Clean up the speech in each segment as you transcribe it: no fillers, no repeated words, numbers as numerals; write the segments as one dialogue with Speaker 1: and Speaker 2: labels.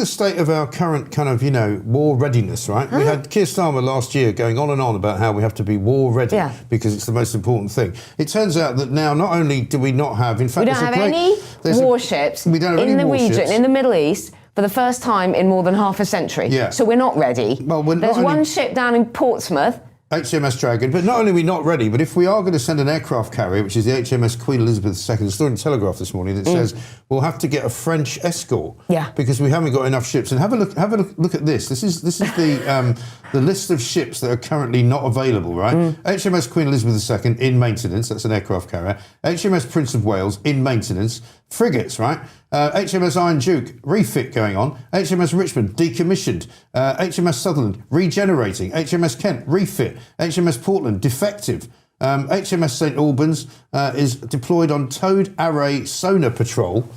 Speaker 1: the state of our current kind of, war readiness, right? We had Keir Starmer last year going on and on about how we have to be war ready because it's the most important thing. It turns out that now not only do we not have, in fact,
Speaker 2: we don't have any warships in the region, in the Middle East, for the first time in more than half a century.
Speaker 1: Yeah.
Speaker 2: So we're not ready.
Speaker 1: Well,
Speaker 2: there's one ship down in Portsmouth,
Speaker 1: HMS Dragon, but not only are we not ready, but if we are going to send an aircraft carrier, which is the HMS Queen Elizabeth II, there's a story in the Telegraph this morning that says we'll have to get a French escort because we haven't got enough ships. And have a look at this. This is the list of ships that are currently not available, right? HMS Queen Elizabeth II in maintenance, that's an aircraft carrier. HMS Prince of Wales in maintenance. Frigates, right? HMS Iron Duke, refit going on. HMS Richmond, decommissioned. HMS Sutherland, regenerating. HMS Kent, refit. HMS Portland, defective. HMS St Albans is deployed on towed array sonar patrol.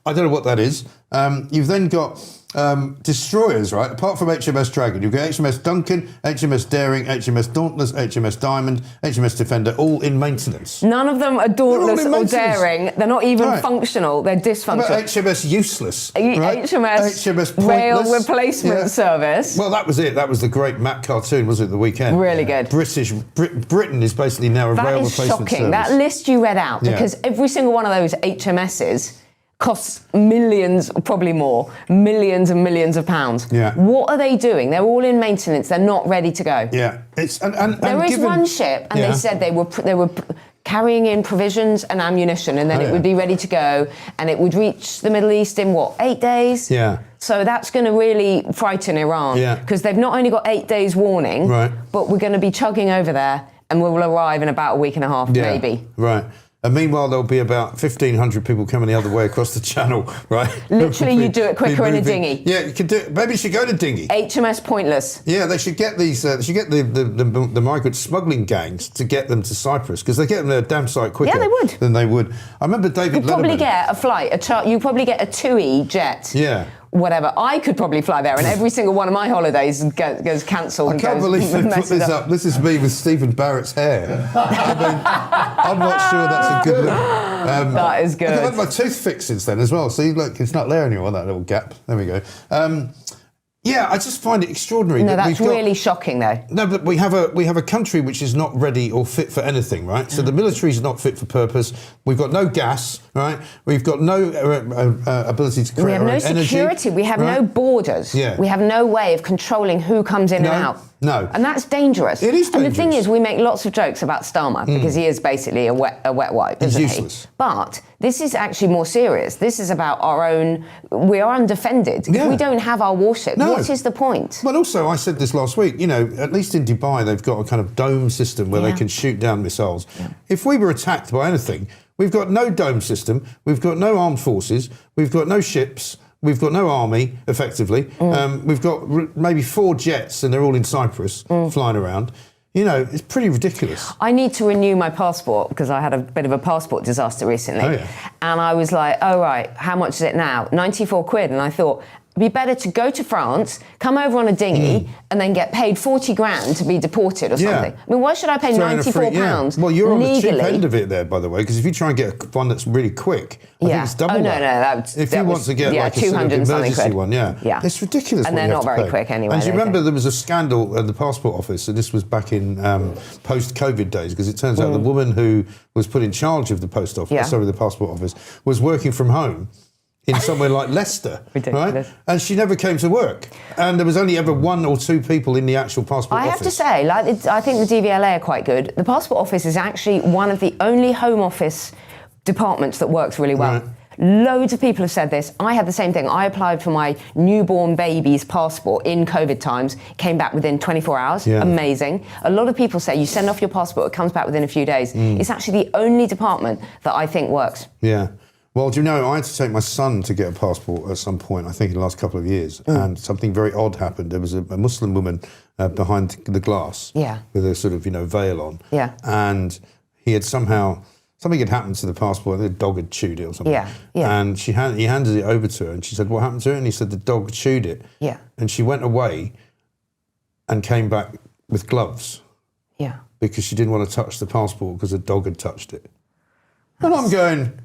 Speaker 1: I don't know what that is. You've then got destroyers, right? Apart from HMS Dragon, you've got HMS Duncan, HMS Daring, HMS Dauntless, HMS Diamond, HMS Defender, all in maintenance.
Speaker 2: None of them are Dauntless or Daring. They're not even functional. They're dysfunctional.
Speaker 1: HMS Useless, right?
Speaker 2: HMS
Speaker 1: Pointless.
Speaker 2: Rail Replacement Service.
Speaker 1: Well, that was it. That was the great Mac cartoon, was it, the weekend?
Speaker 2: Really good.
Speaker 1: Britain is basically now a rail replacement
Speaker 2: shocking.
Speaker 1: service.
Speaker 2: That list you read out, because every single one of those HMSs costs millions, probably more, millions and millions of pounds.
Speaker 1: Yeah.
Speaker 2: What are they doing? They're all in maintenance. They're not ready to go.
Speaker 1: Yeah.
Speaker 2: There is one ship, and they said they were carrying in provisions and ammunition, and then it would be ready to go, and it would reach the Middle East in 8 days?
Speaker 1: Yeah.
Speaker 2: So that's going to really frighten Iran, because they've not only got 8 days warning, but we're going to be chugging over there, and we will arrive in about a week and a half, maybe.
Speaker 1: Right. And meanwhile, there'll be about 1,500 people coming the other way across the channel, right?
Speaker 2: Literally, you do it quicker in a dinghy.
Speaker 1: Yeah, you can do it. Maybe you should go to dinghy.
Speaker 2: HMS Pointless.
Speaker 1: Yeah, they should get these. They should get the migrant smuggling gangs to get them to Cyprus, because they get them there a damn sight quicker.
Speaker 2: Yeah, they would.
Speaker 1: Than they would. I remember David Letterman.
Speaker 2: You'd probably get a flight. You probably get a TUI jet.
Speaker 1: Yeah.
Speaker 2: Whatever. I could probably fly there, and every single one of my holidays goes cancelled.
Speaker 1: I can't believe they put this up. This is me with Stephen Barrett's hair. I mean, I'm not sure that's a good look.
Speaker 2: That is good.
Speaker 1: I've had my tooth fixed since then as well. See, look, it's not there anymore, that little gap. There we go. Yeah, I just find it extraordinary.
Speaker 2: No, that's really shocking, though.
Speaker 1: No, but we have a country which is not ready or fit for anything, right? So the military is not fit for purpose. We've got no gas, right? We've got no ability to create our own energy.
Speaker 2: We have no security. We have no borders.
Speaker 1: Yeah.
Speaker 2: We have no way of controlling who comes in and out.
Speaker 1: No.
Speaker 2: And that's dangerous.
Speaker 1: It is dangerous.
Speaker 2: And the thing is, we make lots of jokes about Starmer because he is basically a wet wipe, isn't he?
Speaker 1: He's useless.
Speaker 2: But this is actually more serious. This is about our own. We are undefended. If we don't have our warship, what is the point?
Speaker 1: Well, also, I said this last week, at least in Dubai, they've got a kind of dome system where they can shoot down missiles. Yeah. If we were attacked by anything, we've got no dome system, we've got no armed forces, we've got no ships, we've got no army, effectively. We've got maybe 4 jets, and they're all in Cyprus, flying around. It's pretty ridiculous.
Speaker 2: I need to renew my passport because I had a bit of a passport disaster recently. And I was like, oh, right, how much is it now? 94 quid. And I thought, it'd be better to go to France, come over on a dinghy, and then get paid 40 grand to be deported or something. I mean, why should I pay £94
Speaker 1: Well, you're
Speaker 2: legally?
Speaker 1: on the cheap end of it there, by the way, because if you try and get one that's really quick, I think it's double that.
Speaker 2: If
Speaker 1: you want to get like a sort of emergency one, it's ridiculous.
Speaker 2: And they're not very quick anyway.
Speaker 1: And you remember there was a scandal at the passport office, and this was back in post-COVID days, because it turns out the woman who was put in charge of the post office, the passport office, was working from home in somewhere like Leicester, right? And she never came to work. And there was only ever 1 or 2 people in the actual passport office.
Speaker 2: I have to say, I think the DVLA are quite good. The passport office is actually one of the only home office departments that works really well. Right. Loads of people have said this. I had the same thing. I applied for my newborn baby's passport in COVID times, came back within 24 hours. Amazing. A lot of people say you send off your passport, it comes back within a few days. It's actually the only department that I think works.
Speaker 1: Yeah. Well, do you know, I had to take my son to get a passport at some point, I think in the last couple of years, and something very odd happened. There was a Muslim woman behind the glass with a sort of, veil on. Yeah. And he had something had happened to the passport, the dog had chewed it or something. Yeah. And he handed it over to her, and she said, what happened to it? And he said, the dog chewed it. Yeah. And she went away and came back with gloves. Yeah. Because she didn't want to touch the passport because the dog had touched it. And I'm going,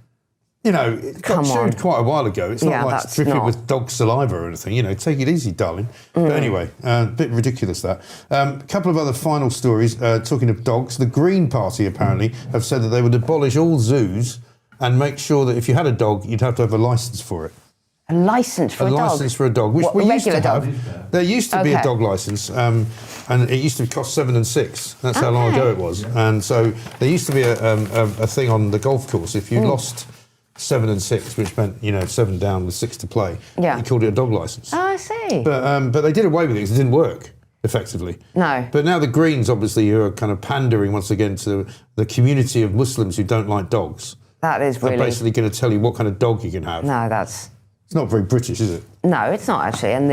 Speaker 1: You know, it got chewed quite a while ago. It's not like dripping with dog saliva or anything. You know, take it easy, darling. But anyway, a bit ridiculous that. A couple of other final stories. Talking of dogs, the Green Party apparently have said that they would abolish all zoos and make sure that if you had a dog, you'd have to have a licence for it.
Speaker 2: A licence for a dog?
Speaker 1: A licence for a dog, which we used to have. There used to be a dog licence, and it used to cost 7 and 6. That's how long ago it was. And so there used to be a thing on the golf course. If you lost 7 and 6, which meant, you know, 7 down with 6 to play, you called it a dog licence.
Speaker 2: Oh, I see.
Speaker 1: But they did away with it because it didn't work effectively.
Speaker 2: No.
Speaker 1: But now the Greens, obviously, who are kind of pandering once again to the community of Muslims who don't like dogs.
Speaker 2: That is really...
Speaker 1: They're basically going to tell you what kind of dog you can have.
Speaker 2: No, that's...
Speaker 1: It's not very British, is it?
Speaker 2: No, it's not actually. And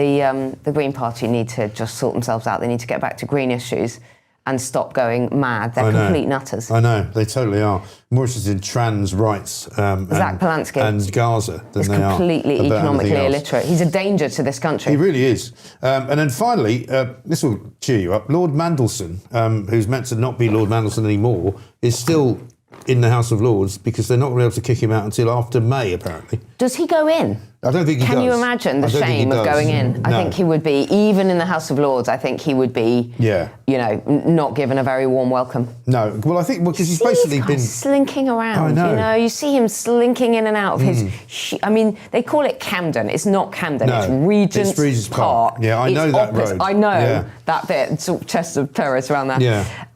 Speaker 2: the Green Party need to just sort themselves out. They need to get back to green issues and stop going mad. They're complete nutters.
Speaker 1: I know, they totally are. More interested in trans rights
Speaker 2: Zach Polanski
Speaker 1: and Gaza than they are.
Speaker 2: He's completely economically illiterate. He's a danger to this country.
Speaker 1: He really is. And then finally, this will cheer you up, Lord Mandelson, who's meant to not be Lord Mandelson anymore, is still in the House of Lords because they're not going to be able to kick him out until after May, apparently. Does
Speaker 2: he go in?
Speaker 1: I don't think he does.
Speaker 2: Can you imagine the shame of going in? I think he would be, even in the House of Lords, I think he would be, you know, not given a very warm welcome.
Speaker 1: No, well, I think because he's basically been...
Speaker 2: slinking around, you know, you see him slinking in and out of his... I mean, they call it Camden. It's not Camden, it's Regent's Park.
Speaker 1: Yeah, I know that road.
Speaker 2: I know that bit, sort of chest of terrorists around there.
Speaker 1: Yeah.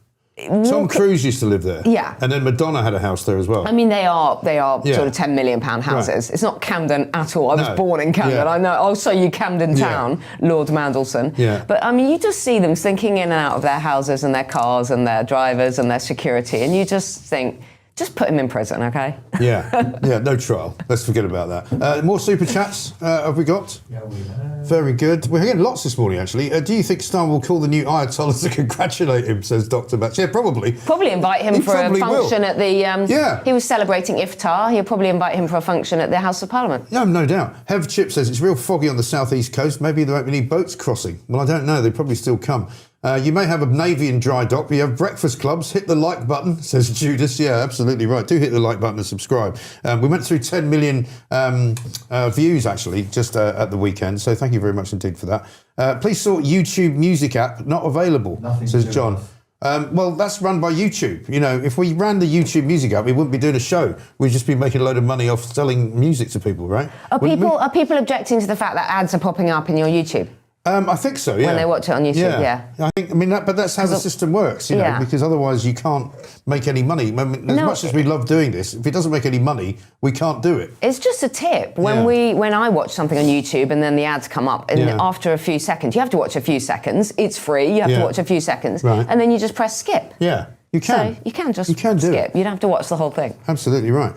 Speaker 1: Tom Cruise used to live there.
Speaker 2: Yeah.
Speaker 1: And then Madonna had a house there as well.
Speaker 2: I mean, they are sort of £10 million houses. Right. It's not Camden at all. I was born in Camden. I know. I'll show you Camden Town, Lord Mandelson.
Speaker 1: Yeah.
Speaker 2: But, I mean, you just see them slinking in and out of their houses and their cars and their drivers and their security, and you just think... Just put him in prison, OK?
Speaker 1: Yeah, no trial. Let's forget about that. More super chats have we got?
Speaker 3: Yeah, we have.
Speaker 1: Very good. We're getting lots this morning, actually. Do you think Starmer will call the new Ayatollah to congratulate him, says Dr. Batch? Yeah, probably.
Speaker 2: Probably invite him for a function at the... He was celebrating Iftar. He'll probably invite him for a function at the House of Parliament.
Speaker 1: Yeah, no doubt. Hev Chip says it's real foggy on the southeast coast. Maybe there won't be any boats crossing. Well, I don't know. They probably still come. You may have a navy in dry dock, but you have breakfast clubs. Hit the like button, says Judas. Yeah, absolutely right. Do hit the like button and subscribe. We went through 10 million views, actually, just at the weekend. So thank you very much indeed for that. Please sort YouTube music app, not available, says John. Well, that's run by YouTube. You know, if we ran the YouTube music app, we wouldn't be doing a show. We'd just be making a load of money off selling music to people, right?
Speaker 2: Are people objecting to the fact that ads are popping up in your YouTube?
Speaker 1: I think so, yeah.
Speaker 2: When they watch it on YouTube, yeah.
Speaker 1: But that's how the system works, you know, because otherwise you can't make any money. I mean, as much as we love doing this, if it doesn't make any money, we can't do it.
Speaker 2: It's just a tip. When I watch something on YouTube and then the ads come up, and after a few seconds, you have to watch a few seconds. It's free. You have to watch a few seconds, and then you just press skip.
Speaker 1: Yeah, you can.
Speaker 2: So you can just
Speaker 1: skip.
Speaker 2: You don't have to watch the whole thing.
Speaker 1: Absolutely right.